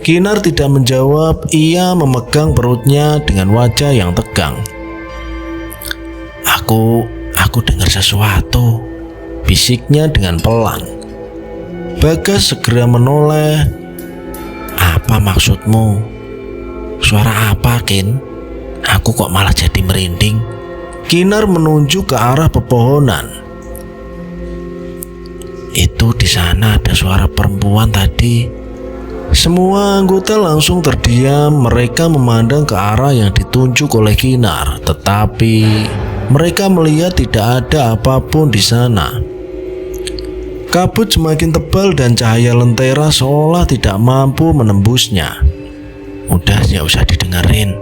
Kinar tidak menjawab, ia memegang perutnya dengan wajah yang tegang. Aku dengar sesuatu, bisiknya dengan pelan. Bagas segera menoleh. Apa maksudmu? Suara apa, Kin? Aku kok malah jadi merinding. Kinar menunjuk ke arah pepohonan. Itu di sana ada suara perempuan tadi. Semua anggota langsung terdiam. Mereka memandang ke arah yang ditunjuk oleh Kinar, tetapi mereka melihat tidak ada apapun di sana. Kabut semakin tebal dan cahaya lentera seolah tidak mampu menembusnya. Udah, ya usah didengerin,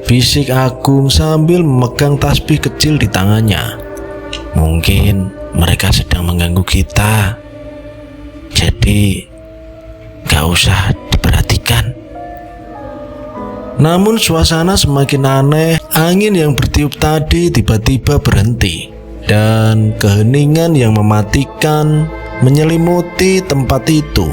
bisik Agung sambil memegang tasbih kecil di tangannya. Mungkin mereka sedang mengganggu kita, jadi gak usah diperhatikan. Namun suasana semakin aneh. Angin yang bertiup tadi tiba-tiba berhenti, dan keheningan yang mematikan menyelimuti tempat itu.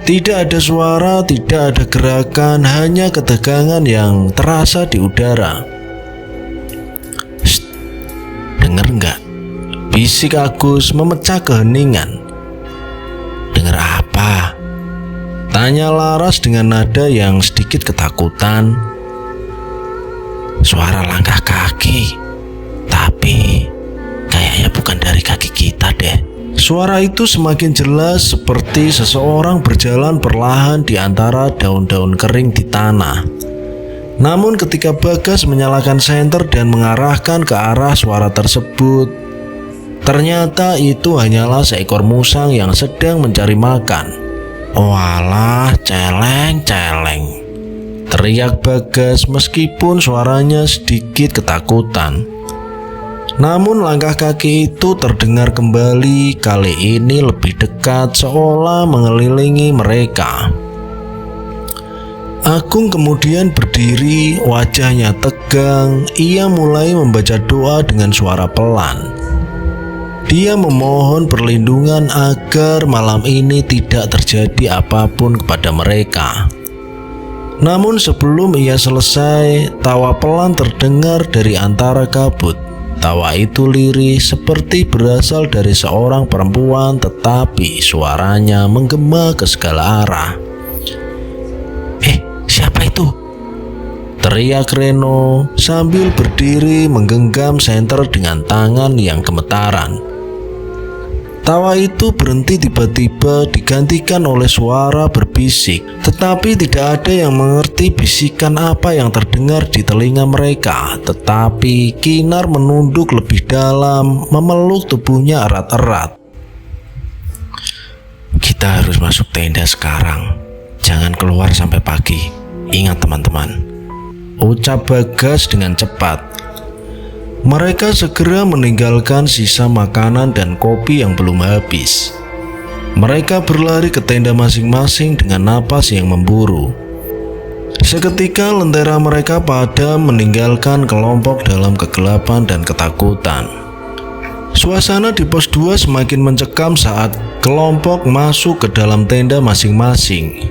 Tidak ada suara, tidak ada gerakan, hanya ketegangan yang terasa di udara. Shh, denger nggak? Bisik Agus memecah keheningan. Dengar apa? Tanya Laras dengan nada yang sedikit ketakutan. Suara langkah kaki, tapi kayaknya bukan dari kaki kita deh. Suara itu semakin jelas, seperti seseorang berjalan perlahan di antara daun-daun kering di tanah. Namun ketika Bagas menyalakan senter dan mengarahkan ke arah suara tersebut, ternyata itu hanyalah seekor musang yang sedang mencari makan. Walah, celeng-celeng, teriak Bagas meskipun suaranya sedikit ketakutan. Namun langkah kaki itu terdengar kembali, kali ini lebih dekat, seolah mengelilingi mereka. Agung kemudian berdiri, wajahnya tegang. Ia mulai membaca doa dengan suara pelan. Dia memohon perlindungan agar malam ini tidak terjadi apapun kepada mereka. Namun sebelum ia selesai, tawa pelan terdengar dari antara kabut. Tawa itu lirih, seperti berasal dari seorang perempuan, tetapi suaranya menggema ke segala arah. Siapa itu? Teriak Reno sambil berdiri menggenggam senter dengan tangan yang gemetaran. Tawa itu berhenti tiba-tiba, digantikan oleh suara berbisik, tetapi tidak ada yang mengerti bisikan apa yang terdengar di telinga mereka. Tetapi Kinar menunduk lebih dalam, memeluk tubuhnya erat-erat. Kita harus masuk tenda sekarang, jangan keluar sampai pagi. Ingat teman-teman, ucap Bagas dengan cepat. Mereka segera meninggalkan sisa makanan dan kopi yang belum habis. Mereka berlari ke tenda masing-masing dengan napas yang memburu. Seketika lentera mereka padam, meninggalkan kelompok dalam kegelapan dan ketakutan. Suasana di pos 2 semakin mencekam saat kelompok masuk ke dalam tenda masing-masing,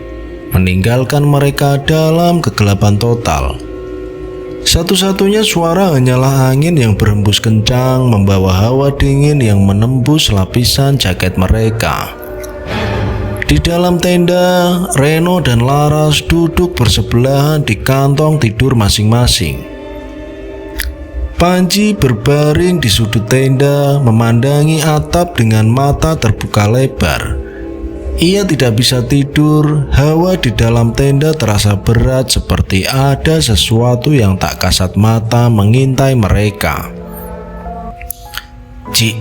meninggalkan mereka dalam kegelapan total. Satu-satunya suara hanyalah angin yang berhembus kencang, membawa hawa dingin yang menembus lapisan jaket mereka. Di dalam tenda, Reno dan Laras duduk bersebelahan di kantong tidur masing-masing. Panji berbaring di sudut tenda, memandangi atap dengan mata terbuka lebar. Ia tidak bisa tidur. Hawa di dalam tenda terasa berat, seperti ada sesuatu yang tak kasat mata mengintai mereka. Cik,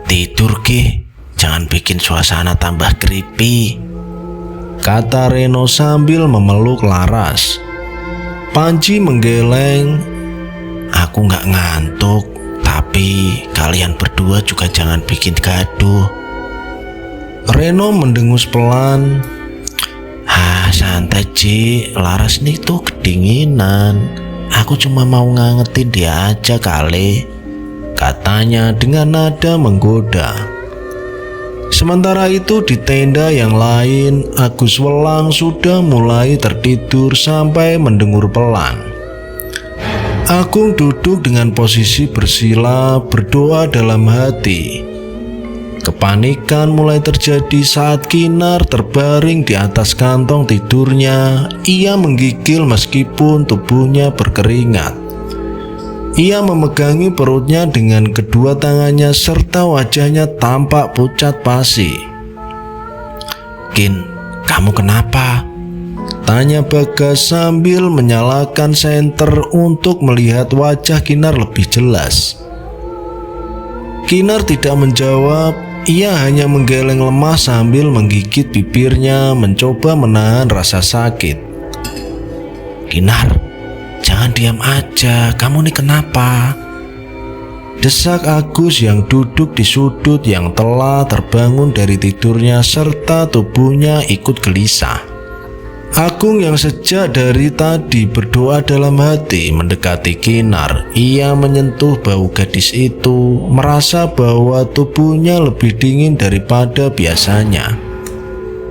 tidur Ki, jangan bikin suasana tambah creepy, kata Reno sambil memeluk Laras. Panji menggeleng. Aku gak ngantuk, tapi kalian berdua juga jangan bikin gaduh. Reno mendengus pelan. Santai Ci, Laras nih tuh kedinginan. Aku cuma mau ngangetin dia aja kali, katanya dengan nada menggoda. Sementara itu di tenda yang lain, Agus Welang sudah mulai tertidur sampai mendengur pelan. Agung duduk dengan posisi bersila, berdoa dalam hati. Kepanikan mulai terjadi saat Kinar terbaring di atas kantong tidurnya. Ia menggigil meskipun tubuhnya berkeringat. Ia memegangi perutnya dengan kedua tangannya serta wajahnya tampak pucat pasi. "Kin, kamu kenapa?" tanya Bagas sambil menyalakan senter untuk melihat wajah Kinar lebih jelas. Kinar tidak menjawab, ia hanya menggeleng lemah sambil menggigit bibirnya mencoba menahan rasa sakit. "Kinar, jangan diam aja, kamu nih kenapa?" desak Agus yang duduk di sudut yang telah terbangun dari tidurnya serta tubuhnya ikut gelisah. Agung yang sejak dari tadi berdoa dalam hati mendekati Kinar. Ia menyentuh bau gadis itu, merasa bahwa tubuhnya lebih dingin daripada biasanya.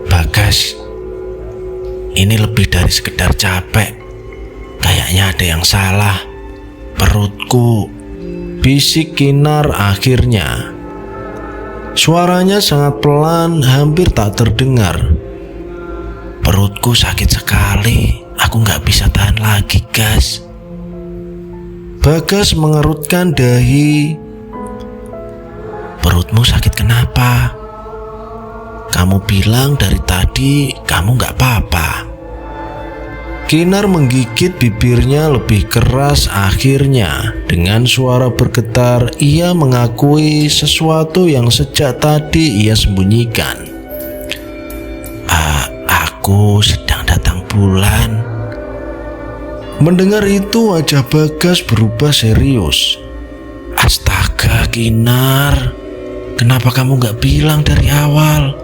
"Bagas, ini lebih dari sekedar capek. Kayaknya ada yang salah. Perutku," bisik Kinar akhirnya. Suaranya sangat pelan, hampir tak terdengar. "Perutku sakit sekali. Aku gak bisa tahan lagi, Gas." Bagas mengerutkan dahi. "Perutmu sakit kenapa? Kamu bilang dari tadi kamu gak apa-apa." Kinar menggigit bibirnya lebih keras akhirnya. Dengan suara bergetar, ia mengakui sesuatu yang sejak tadi ia sembunyikan. "Aku sedang datang bulan." Mendengar itu wajah Bagas berubah serius. "Astaga Kinar, kenapa kamu gak bilang dari awal?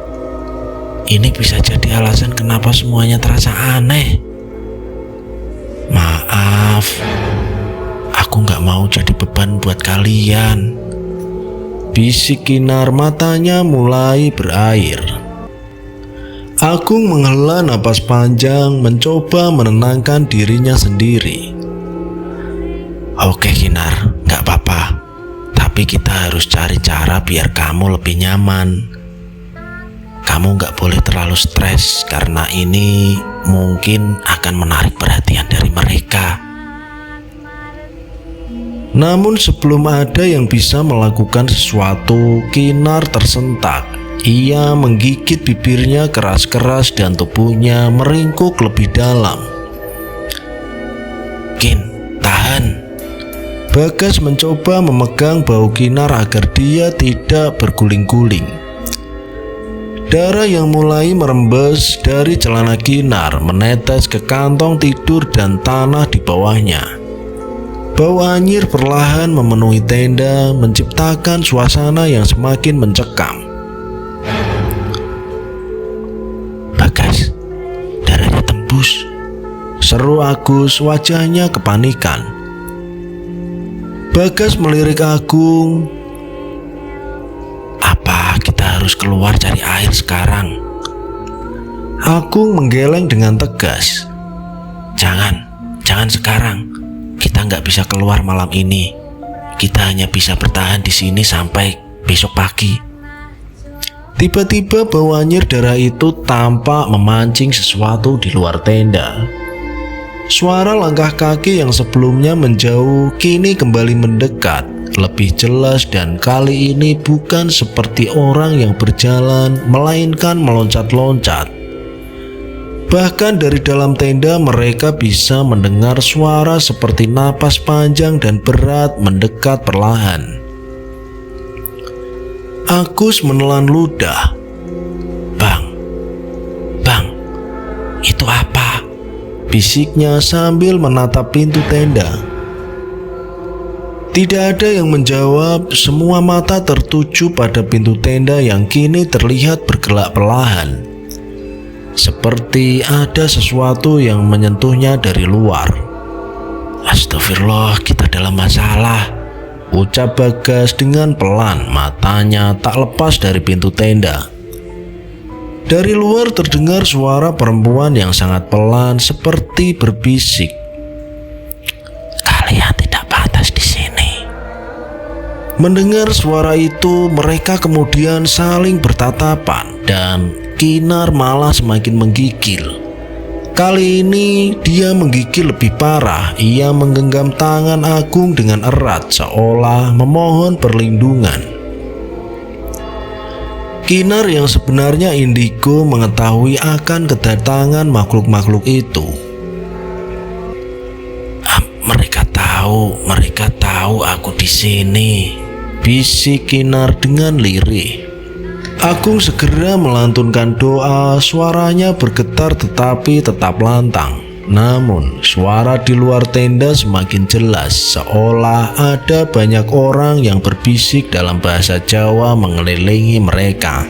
Ini bisa jadi alasan kenapa semuanya terasa aneh." "Maaf, aku gak mau jadi beban buat kalian," bisik Kinar, matanya mulai berair. Agung menghela napas panjang, mencoba menenangkan dirinya sendiri. "Oke Kinar, gak apa-apa. Tapi kita harus cari cara biar kamu lebih nyaman. Kamu gak boleh terlalu stres karena ini mungkin akan menarik perhatian dari mereka." Namun sebelum ada yang bisa melakukan sesuatu, Kinar tersentak. Ia menggigit bibirnya keras-keras dan tubuhnya meringkuk lebih dalam. "Kin, tahan." Bagas mencoba memegang bau Kinar agar dia tidak berguling-guling. Darah yang mulai merembes dari celana Kinar menetes ke kantong tidur dan tanah di bawahnya. Bau anyir perlahan memenuhi tenda, menciptakan suasana yang semakin mencekam. "Bagas, darahnya tembus," seru Agus, wajahnya kepanikan. Bagas melirik Agung. "Apa kita harus keluar cari air sekarang?" Agung menggeleng dengan tegas. Jangan sekarang. Kita nggak bisa keluar malam ini. Kita hanya bisa bertahan di sini sampai besok pagi." Tiba-tiba bau anyir darah itu tampak memancing sesuatu di luar tenda. Suara langkah kaki yang sebelumnya menjauh kini kembali mendekat, lebih jelas, dan kali ini bukan seperti orang yang berjalan, melainkan meloncat-loncat. Bahkan dari dalam tenda mereka bisa mendengar suara seperti napas panjang dan berat mendekat perlahan. Agus menelan ludah. Bang, itu apa?" bisiknya sambil menatap pintu tenda. Tidak ada yang menjawab, semua mata tertuju pada pintu tenda yang kini terlihat bergelak perlahan. Seperti ada sesuatu yang menyentuhnya dari luar. "Astagfirullah, kita dalam masalah." ucap Bagas dengan pelan, matanya tak lepas dari pintu tenda. Dari luar terdengar suara perempuan yang sangat pelan seperti berbisik. "Kalian tidak pantas di sini." Mendengar suara itu, mereka kemudian saling bertatapan dan Kinar malah semakin menggigil. Kali ini dia menggigil lebih parah. Ia menggenggam tangan Agung dengan erat seolah memohon perlindungan. Kinar yang sebenarnya indigo mengetahui akan kedatangan makhluk-makhluk itu. Mereka tahu aku di sini," bisik Kinar dengan lirih. Agung segera melantunkan doa, suaranya bergetar tetapi tetap lantang. Namun suara di luar tenda semakin jelas, seolah ada banyak orang yang berbisik dalam bahasa Jawa mengelilingi mereka.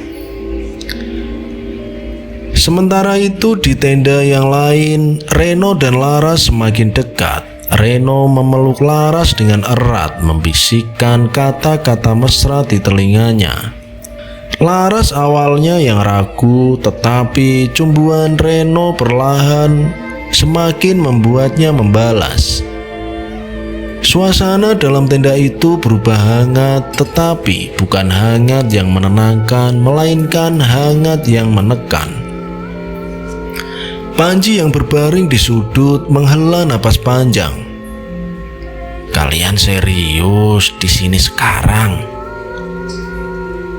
Sementara itu di tenda yang lain, Reno dan Laras semakin dekat. Reno memeluk Laras dengan erat, membisikkan kata-kata mesra di telinganya. Laras awalnya yang ragu, tetapi cumbuan Reno perlahan semakin membuatnya membalas. Suasana dalam tenda itu berubah hangat, tetapi bukan hangat yang menenangkan, melainkan hangat yang menekan. Panji yang berbaring di sudut menghela napas panjang. "Kalian serius di sini sekarang?"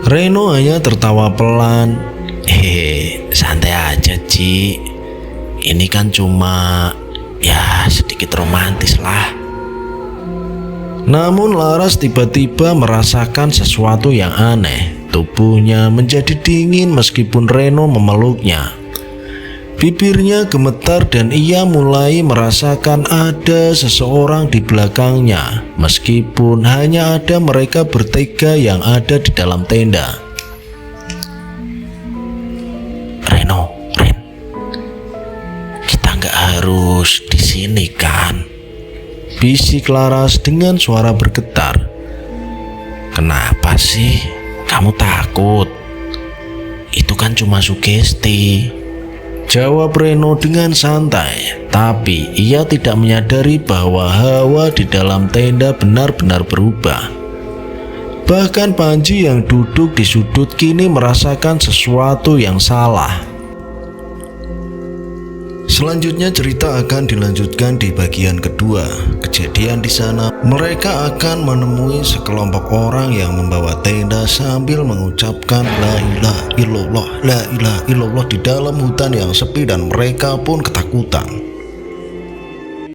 Reno hanya tertawa pelan. Santai aja, Ci. Ini kan cuma ya sedikit romantis lah." Namun Laras tiba-tiba merasakan sesuatu yang aneh. Tubuhnya menjadi dingin meskipun Reno memeluknya. Bibirnya gemetar dan ia mulai merasakan ada seseorang di belakangnya, meskipun hanya ada mereka bertiga yang ada di dalam tenda. Ren, kita nggak harus di sini kan?" bisik Laras dengan suara bergetar. "Kenapa sih? Kamu takut? Itu kan cuma sugesti," jawab Reno dengan santai, tapi ia tidak menyadari bahwa hawa di dalam tenda benar-benar berubah. Bahkan Panji yang duduk di sudut kini merasakan sesuatu yang salah. Selanjutnya cerita akan dilanjutkan di bagian kedua. Kejadian di sana, mereka akan menemui sekelompok orang yang membawa tenda sambil mengucapkan la ilaha illallah di dalam hutan yang sepi dan mereka pun ketakutan.